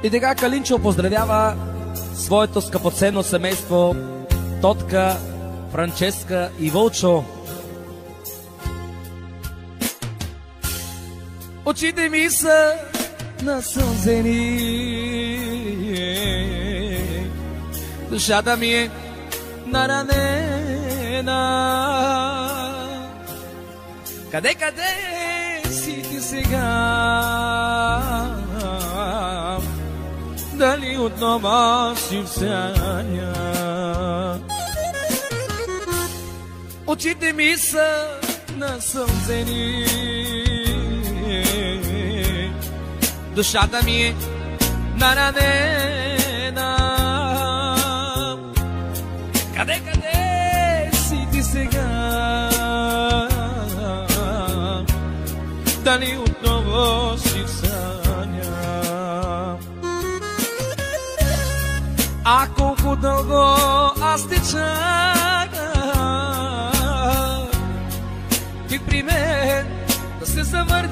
И така Калинчо поздравява своето скъпоценно семейство Тотка, Франческа и Вълчо. Очите ми са насълзени, душата ми е наранена. Къде си ти сега? Дали отново си в съня? Очите ми са насълзени, душата ми е наранена. Къде си ти сега? Дали отново си в съня? А колко дълго аз те чакам ти при мен да се завърнеш,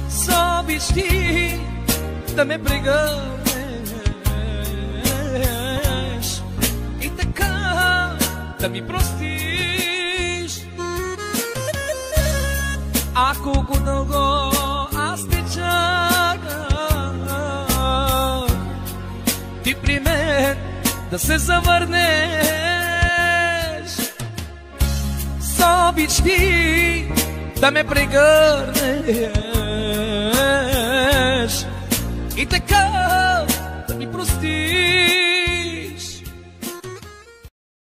с обич ти да ме прегърнеш и така да ми простиш. А колко дълго аз те чакам ти при мен да се завърнеш, с обич ти да ме прегърнеш и така